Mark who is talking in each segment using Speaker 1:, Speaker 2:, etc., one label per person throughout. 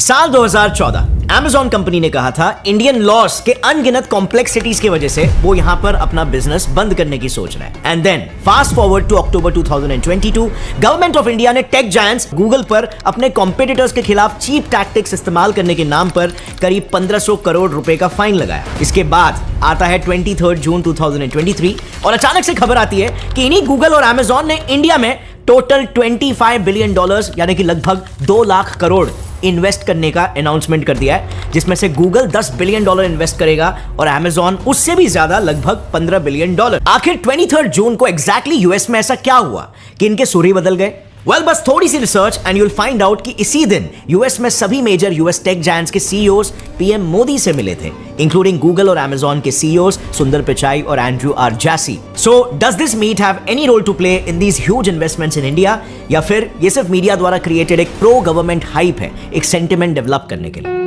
Speaker 1: साल 2014 Amazon company ने कहा था इंडियन लॉस के अनगिनत कॉम्प्लेक्सिटीज की वजह से वो यहां पर अपना बिजनेस बंद करने की सोच रहा है। And then fast forward to October 2022, government of India ने टेक जायंट्स गूगल पर अपने कॉम्पिटिटर्स के खिलाफ चीप टैक्टिक्स इस्तेमाल करने के नाम पर करीब 1500 करोड़ रुपए का फाइन लगाया। इसके बाद आता है 23 जून 2023 और अचानक से खबर आती है कि इन्हीं गूगल और Amazon ने इंडिया में टोटल $25 बिलियन यानी कि लगभग 2 लाख करोड़ इन्वेस्ट करने का अनाउंसमेंट कर दिया है, जिसमें से गूगल $10 बिलियन इन्वेस्ट करेगा और Amazon उससे भी ज्यादा लगभग $15 बिलियन। आखिर 23 जून को एग्जैक्टली यूएस में ऐसा क्या हुआ कि इनके सूर ही बदल गए? बस थोड़ी सी research and you'll find out कि इसी दिन यूएस में सभी मेजर यूएस टेक जायंट्स के सीईओज पीएम मोदी से मिले थे, इंक्लूडिंग गूगल और Amazon के सीईओज सुंदर पिचाई और Andrew R Jassy. So does this meet have any role to play in these huge investments in India, या फिर ये सिर्फ मीडिया द्वारा क्रिएटेड एक प्रो गवर्नमेंट हाइप है एक सेंटिमेंट डेवलप करने के लिए?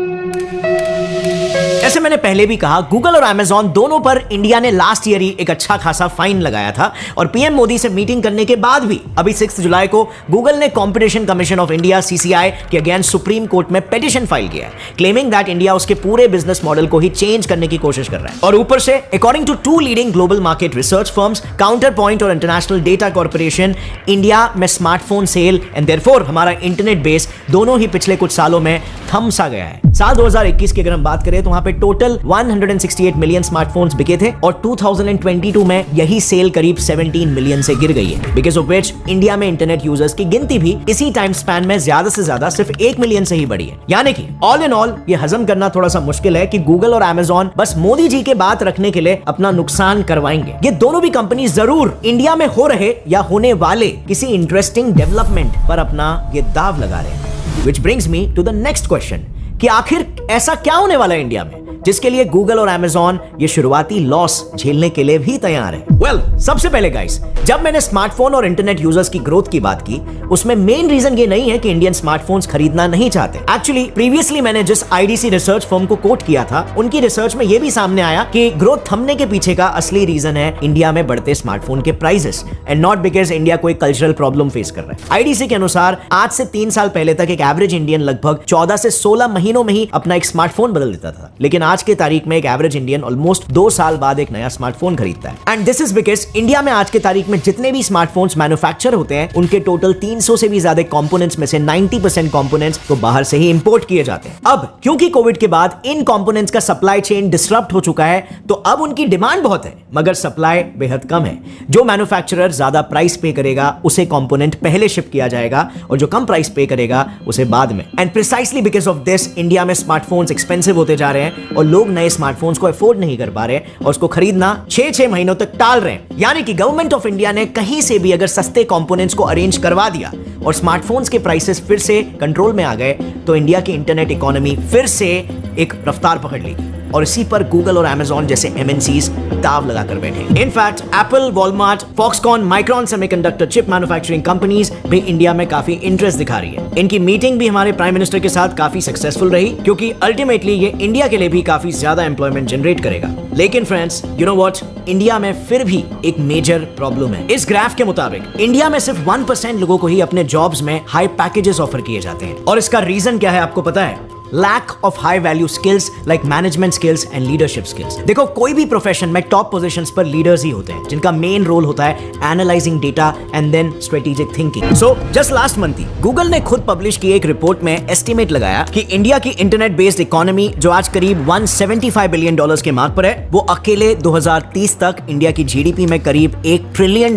Speaker 1: जैसे मैंने पहले भी कहा, गूगल और Amazon दोनों पर इंडिया ने लास्ट ईयर ही एक अच्छा खासा फाइन लगाया था और पीएम मोदी से मीटिंग करने के बाद भी अभी 6 जुलाई को गूगल ने competition commission of India CCI के अगेंस्ट सुप्रीम कोर्ट में पिटीशन फाइल किया है, क्लेमिंग दैट इंडिया उसके पूरे बिजनेस मॉडल को ही चेंज करने की कोशिश कर रहा है। और ऊपर से according to 2 leading global market research firms Counterpoint और इंटरनेशनल डेटा कॉर्पोरेशन, इंडिया में स्मार्टफोन सेल एंड देयरफॉर हमारा इंटरनेट बेस दोनों ही पिछले कुछ सालों में थम सा गया है। साल 2021 की अगर हम बात करें तो वहां पे टोटल 168 मिलियन स्मार्टफोन्स बिके थे और 2022 में यही सेल करीब 17 मिलियन से गिर गई है, बिकॉज ऑफ व्हिच इंडिया में इंटरनेट यूजर्स की गिनती भी इसी टाइम स्पैन में ज्यादा से ज्यादा सिर्फ 1 मिलियन से ही बढ़ी है। यानी कि ऑल इन ऑल ये हजम करना थोड़ा सा मुश्किल है कि गूगल और Amazon बस मोदी जी के बात रखने के लिए अपना नुकसान करवाएंगे। ये दोनों भी कंपनी जरूर इंडिया में हो रहे या होने वाले किसी इंटरेस्टिंग डेवलपमेंट पर अपना ये दाव लगा रहे हैं। Which brings me to the next question कि आखिर ऐसा क्या होने वाला है इंडिया में जिसके लिए गूगल और Amazon ये शुरुआती लॉस झेलने के लिए भी तैयार है? सबसे पहले गाइस, जब मैंने स्मार्टफोन और इंटरनेट यूजर्स की ग्रोथ की बात की, उसमें मेन रीजन ये नहीं है कि इंडियन स्मार्टफोन्स खरीदना नहीं चाहते। एक्चुअली प्रीवियसली मैंने जिस IDC रिसर्च फर्म को कोट किया था, उनकी रिसर्च में यह भी सामने आया कि ग्रोथ थमने के पीछे का असली रीजन है इंडिया में बढ़ते स्मार्टफोन के prices and not because India कोई कल्चरल प्रॉब्लम फेस कर रहा है। IDC के अनुसार आज से 3 साल पहले तक एक एवरेज इंडियन लगभग 14 से 16 महीनों में ही अपना एक स्मार्टफोन बदल देता था, लेकिन आज के तारीख में एक एवरेज इंडियन ऑलमोस्ट 2 साल बाद एक नया स्मार्टफोन खरीदता है। And this is because India में आज के तारीख में जितने भी स्मार्टफोन्स मैन्युफैक्चर होते हैं, उनके टोटल 300 से भी ज्यादा कंपोनेंट्स में से 90% कंपोनेंट्स तो बाहर से ही इंपोर्ट किए जाते हैं। अब क्योंकि कोविड के बाद इन कंपोनेंट्स का सप्लाई चेन डिसरप्ट हो चुका है, तो अब उनकी डिमांड बहुत है मगर सप्लाई बेहद कम है। जो मैन्युफैक्चरर ज्यादा प्राइस पे करेगा उसे कंपोनेंट पहले शिप किया जाएगा और जो कम प्राइस पे करेगा उसे बाद में। And precisely because of this India में स्मार्टफोन्स एक्सपेंसिव होते जा रहे हैं और लोग नए स्मार्टफोन्स को अफोर्ड नहीं कर पा रहे और उसको खरीदना 6-6 महीनों तक टाल रहे हैं। यानी कि गवर्नमेंट ऑफ इंडिया ने कहीं से भी अगर सस्ते कंपोनेंट्स को अरेंज करवा दिया और स्मार्टफोन्स के प्राइसेस फिर से कंट्रोल में आ गए, तो इंडिया की इंटरनेट इकोनॉमी फिर से एक रफ्तार पकड़ लेगी और इसी पर गूगल और Amazon जैसे MNCs दाव लगाकर बैठे। In fact Apple, Walmart, Foxconn, micron semiconductor chip manufacturing companies भी इंडिया में काफी इंटरेस्ट दिखा रही है। इनकी मीटिंग भी हमारे प्राइम मिनिस्टर के साथ काफी सक्सेसफुल रही, क्योंकि अल्टीमेटली ये इंडिया के लिए भी काफी ज्यादा एम्प्लॉयमेंट जनरेट करेगा। लेकिन friends, you know what, India में फिर भी एक मेजर प्रॉब्लम है। इस ग्राफ के मुताबिक इंडिया में सिर्फ 1% लोगों को ही अपने जॉब्स में हाई पैकेजेस ऑफर किए जाते हैं। और इसका रीजन क्या है आपको पता है? Lack of high value skills like management skills and leadership skills. देखो, कोई भी प्रोफेशन में टॉप पोजीशंस पर लीडर्स ही होते हैं जिनका मेन रोल होता है analysing data and then strategic thinking. So just last month ही गूगल ने खुद पब्लिश की एक रिपोर्ट में एस्टिमेट लगाया कि इंडिया की इंटरनेट बेस्ड इकोनॉमी जो आज करीब $175 बिलियन के मार्क पर है, वो अकेले 2030 तक इंडिया की GDP में करीब $1 ट्रिलियन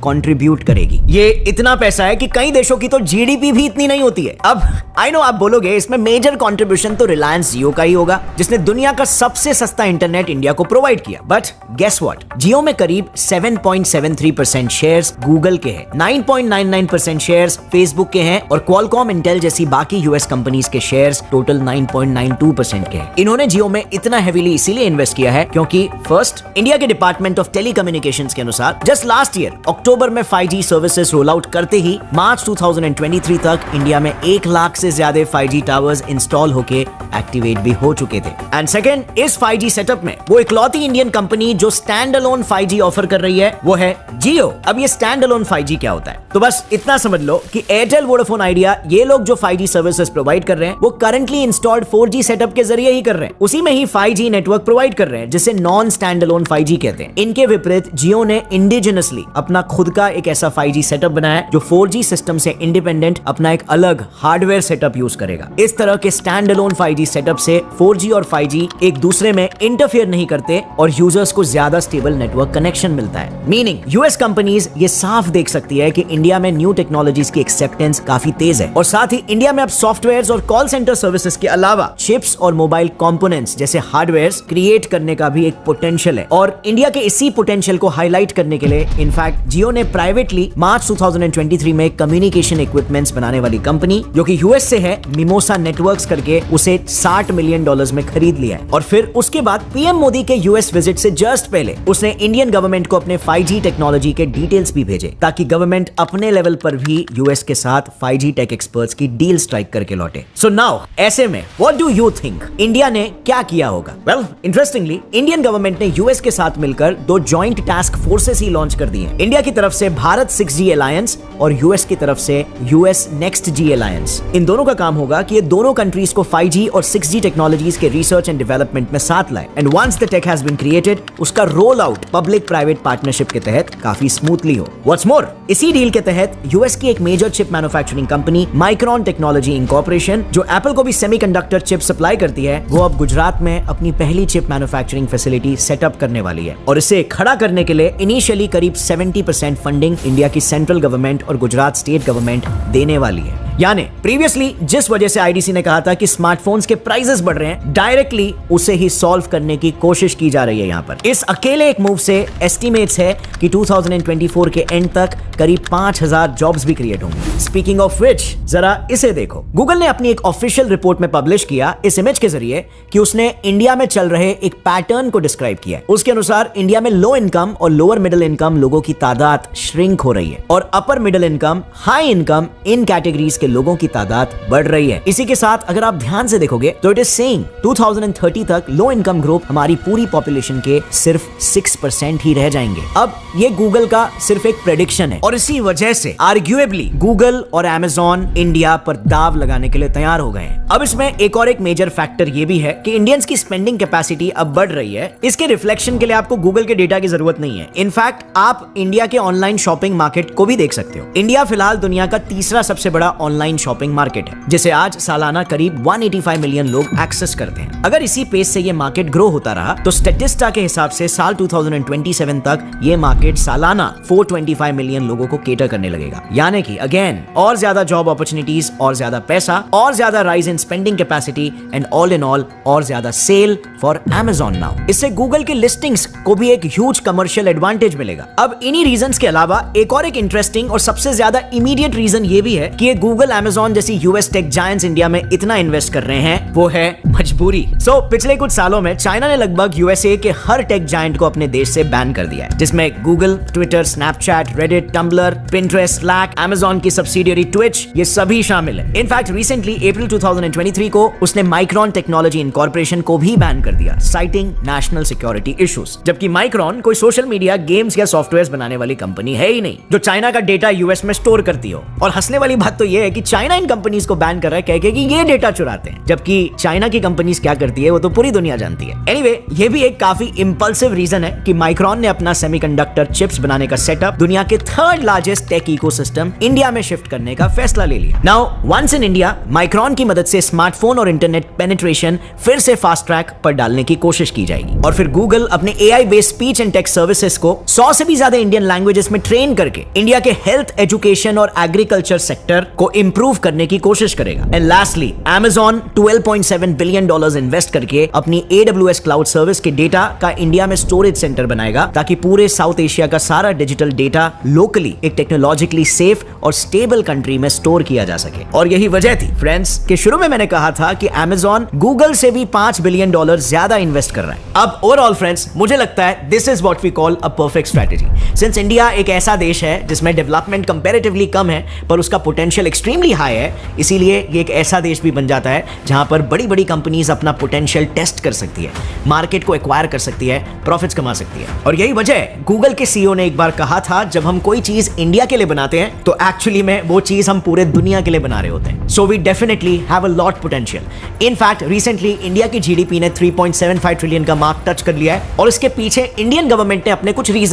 Speaker 1: कंट्रीब्यूट करेगी। ये इतना पैसा है कि कई देशों की तो GDP भी इतनी नहीं होती है। अब आई नो आप बोलोगे इसमें मेजर कंट्रीब्यूशन तो रिलायंस जियो का ही होगा, जिसने दुनिया का सबसे सस्ता इंटरनेट इंडिया को प्रोवाइड किया। बट गेस व्हाट, जियो में करीब 7.73% शेयर्स गूगल के हैं, 9.99% शेयर्स फेसबुक के हैं और क्वालकॉम, इंटेल जैसी बाकी यूएस कंपनीज के शेयर्स टोटल 9.92% के हैं। इन्होंने जियो में इतना हेवीली इसीलिए इन्वेस्ट किया है क्योंकि फर्स्ट, इंडिया के डिपार्टमेंट ऑफ टेलीकम्युनिकेशंस के अनुसार जस्ट लास्ट ईयर अक्टूबर में 5G सर्विसेज रोल आउट करते ही मार्च 2023 तक इंडिया में 1 लाख से ज्यादा 5G टावर्स इंस्टॉल इंस्टॉल होके एक्टिवेट भी हो चुके थे। एंड सेकंड, इस 5G सेटअप में वो इकलौती इंडियन कंपनी जो स्टैंड अलोन 5G ऑफर कर रही है वो है जियो। अब ये स्टैंड अलोन 5G क्या होता है? तो बस इतना समझ लो कि एयरटेल, वोडाफोन आइडिया, ये लोग जो 5G सर्विसेज प्रोवाइड कर रहे हैं वो करंटली इंस्टॉल्ड 4G सेटअप के जरिए ही कर रहे हैं, उसी में ही 5G नेटवर्क प्रोवाइड कर रहे हैं, जिसे नॉन स्टैंड अलोन 5G कहते हैं। इनके विपरीत जियो ने इंडिजिनसली अपना खुद का एक ऐसा 5G सेटअप बनाया है जो 4G सिस्टम से इंडिपेंडेंट अपना एक अलग हार्डवेयर सेटअप यूज करेगा। इस तरह के स्टैंड अलोन 5G सेटअप से 4G और 5G एक दूसरे में इंटरफेयर नहीं करते और यूजर्स को ज्यादा स्टेबल नेटवर्क कनेक्शन मिलता है। मीनिंग यूएस कंपनीज ये साफ देख सकती है कि इंडिया में न्यू टेक्नोलॉजीज की एक्सेप्टेंस काफी तेज है और साथ ही इंडिया में अब सॉफ्टवेयर्स और कॉल सेंटर सर्विसेज के अलावा चिप्स और मोबाइल कंपोनेंट्स जैसे हार्डवेयर्स क्रिएट करने का भी एक पोटेंशियल है। और इंडिया के इसी पोटेंशियल को हाईलाइट करने के लिए इनफैक्ट जियो ने प्राइवेटली मार्च 2023 में कम्युनिकेशन इक्विपमेंट्स बनाने वाली कंपनी जो कि यूएस से है, मिमोसा नेटवर्क्स करके उसे $60 मिलियन में खरीद लिया है। और फिर उसके बाद पीएम मोदी के यूएस विजिट से जस्ट पहले उसने इंडियन गवर्नमेंट को अपने 5G टेक्नोलॉजी के डिटेल्स भी भेजे ताकि गवर्नमेंट अपने लेवल पर भी यूएस के साथ 5G टेक एक्सपर्ट्स की डील स्ट्राइक करके लौटे। सो नाउ ऐसे में what do you think India ने क्या किया होगा? वेल, इंटरेस्टिंगली इंडियन गवर्नमेंट ने यूएस के साथ मिलकर 2 जॉइंट टास्क फोर्सेस ही लॉन्च कर दी हैं। इंडिया की तरफ से भारत 6G अलायंस और यूएस की तरफ से यूएस नेक्स्ट G अलायंस। इन दोनों का काम होगा कि ये दोनों कंट्रीज को 5G और 6G टेक्नोलॉजीज के रिसर्च एंड डेवलपमेंट में साथ लाए and once the tech has been created उसका roll out public private partnership के तहत काफी स्मूथली हो। व्हाट्स मोर, इसी डील के तहत यूएस की एक major chip manufacturing company Micron Technology Incorporation जो एप्पल को भी सेमीकंडक्टर चिप सप्लाई करती है, वो अब गुजरात में अपनी पहली चिप मैन्युफैक्चरिंग फैसिलिटी सेटअप करने वाली है। और इसे खड़ा करने के लिए इनिशियली करीब 70% फंडिंग इंडिया की सेंट्रल गवर्नमेंट और गुजरात स्टेट गवर्नमेंट देने वाली है। यानी प्रीवियसली जिस वजह से आईडीसी ने कहा था कि स्मार्टफोन्स के प्राइसेस बढ़ रहे हैं, डायरेक्टली उसे ही सॉल्व करने की कोशिश की जा रही है। यहाँ पर इस अकेले एक मूव से एस्टिमेट्स है कि 2024 के एंड तक करीब 5000 जॉब्स भी क्रिएट होंगे। स्पीकिंग ऑफ विच, जरा इसे देखो। गूगल ने अपनी एक ऑफिशियल रिपोर्ट में पब्लिश किया इस इमेज के जरिए कि उसने इंडिया में चल रहे एक पैटर्न को डिस्क्राइब किया है। उसके अनुसार इंडिया में लो इनकम और लोअर मिडिल इनकम लोगों की तादाद श्रिंक हो रही है और upper middle income, high income in categories के लोगों की तादाद बढ़ रही है। इसी के साथ अगर आप ध्यान से देखोगे तो इट इज सेइंग 2030 तक लो इनकम ग्रुप हमारी पूरी पॉपुलेशन के सिर्फ 6% ही रह जाएंगे। अब ये गूगल का सिर्फ एक प्रेडिक्शन है और इसी वजह से आर्ग्यूएबली गूगल और अमेज़न इंडिया पर दाव लगाने के लिए तैयार हो गए हैं। अब इसमें एक और एक मेजर फैक्टर ये भी है कि इंडियंस की स्पेंडिंग कैपेसिटी अब बढ़ रही है। इसके रिफ्लेक्शन के लिए आपको गूगल के डेटा की जरूरत नहीं है। इनफैक्ट आप इंडिया के ऑनलाइन शॉपिंग मार्केट को भी देख सकते हो। इंडिया फिलहाल दुनिया का तीसरा सबसे बड़ा ऑनलाइन शॉपिंग मार्केट है जिसे आज सालाना करीब 185 मिलियन लोग एक्सेस करते हैं। अगर इसी पेस से ये मार्केट ग्रो होता रहा तो स्टैटिस्टा के हिसाब से साल 2027 तक ये मार्केट सालाना 425 मिलियन लोगों को केटर करने लगेगा। यानी कि अगेन और ज्यादा जॉब अपॉर्चुनिटीज और ज्यादा पैसा और ज्यादा rise in spending capacity and all in all और ज्यादा सेल फॉर Amazon नाउ। इससे गूगल की लिस्टिंग्स को भी एक ह्यूज कमर्शियल एडवांटेज मिलेगा। अब इन्हीं रीजंस के अलावा एक और एक इंटरेस्टिंग और सबसे ज्यादा इमीडिएट रीजन ये भी है कि ये गूगल, Amazon जैसी यूएस टेक जायंट्स इंडिया में इतना इन्वेस्ट कर रहे हैं, वो है मजबूरी। पिछले कुछ सालों में चाइना ने लगभग यूएसए के हर टेक जायंट को अपने देश से बैन कर दिया है, जिसमें Google, Twitter, Snapchat, Reddit, Tumblr, Pinterest, Slack, Amazon की सब्सिडियरी ट्विच, ये सभी शामिल है। इनफैक्ट रिसेंटली अप्रैल 2023 को उसने माइक्रॉन टेक्नोलॉजी इंकॉर्पोरेशन को भी बैन कर दिया, साइटिंग नेशनल सिक्योरिटी इश्यूज। जबकि माइक्रॉन कोई सोशल मीडिया, गेम्स या सॉफ्टवेयर बनाने वाली कंपनी है ही नहीं जो चाइना का डेटा यूएस में स्टोर करती हो। और हंसने वाली बात तो ये है कि चाइना इन कंपनीज को बैन कर रहा है कह के कि ये डेटा चुराते हैं, जबकि चाइना की कंपनीज क्या करती है वो तो पूरी दुनिया जानती है। एनीवे, ये भी एक काफी इंपल्सिव रीजन है कि माइक्रॉन ने अपना सेमीकंडक्टर चिप्स बनाने का सेटअप दुनिया के 3rd largest tech ecosystem India में शिफ्ट करने का फैसला ले लिया। Now once in India, Micron की मदद से स्मार्टफोन और इंटरनेट पेनिट्रेशन फिर से फास्ट ट्रैक पर डालने की कोशिश की जाएगी और फिर गूगल अपने AI based speech and text services को 100 से भी ज्यादा इंडियन लैंग्वेजेस में ट्रेन करके इंडिया के हेल्थ, एजुकेशन और एग्रीकल्चर सेक्टर को इंप्रूव करने की कोशिश करेगा। And lastly, Amazon $12.7 billion invest करके अपनी AWS क्लाउड सर्विस के डेटा का इंडिया में स्टोरेज सेंटर बनाएगा ताकि पूरे साउथ एशिया का सारा डिजिटल डेटा लोकली एक टेक्नोलॉजिकली सेफ और स्टेबल कंट्री में स्टोर किया जा सके। और यही वजह थी फ्रेंड्स कि शुरू में मैंने कहा था कि Amazon गूगल से भी $5 बिलियन ज्यादा इन्वेस्ट कर रहा है। अब ओवरऑल फ्रेंड्स, मुझे लगता है this is what we call a perfect strategy. Since India एक ऐसा देश है जिसमें डेवलपमेंट कंपैरेटिवली कम है पर उसका पोटेंशियल एक्सट्रीम एक्सट्रीमली हाई है, इसीलिए ये एक ऐसा देश भी बन जाता है जहां पर बड़ी बड़ी कंपनीज अपना पोटेंशियल टेस्ट कर सकती है, मार्केट को एक्वायर कर सकती है, प्रॉफिट्स कमा सकती है। और यही वजह है गूगल के सीईओ ने एक बार कहा था, जब हम कोई चीज इंडिया के लिए बनाते हैं तो एक्चुअली में वो चीज हम पूरे दुनिया के लिए बना रहे होते हैं। So we definitely have a lot potential. In fact recently India की जीडीपी ने 3.75 ट्रिलियन का मार्क टच कर लिया है और इसके पीछे इंडियन गवर्नमेंट ने अपने कुछ रीजन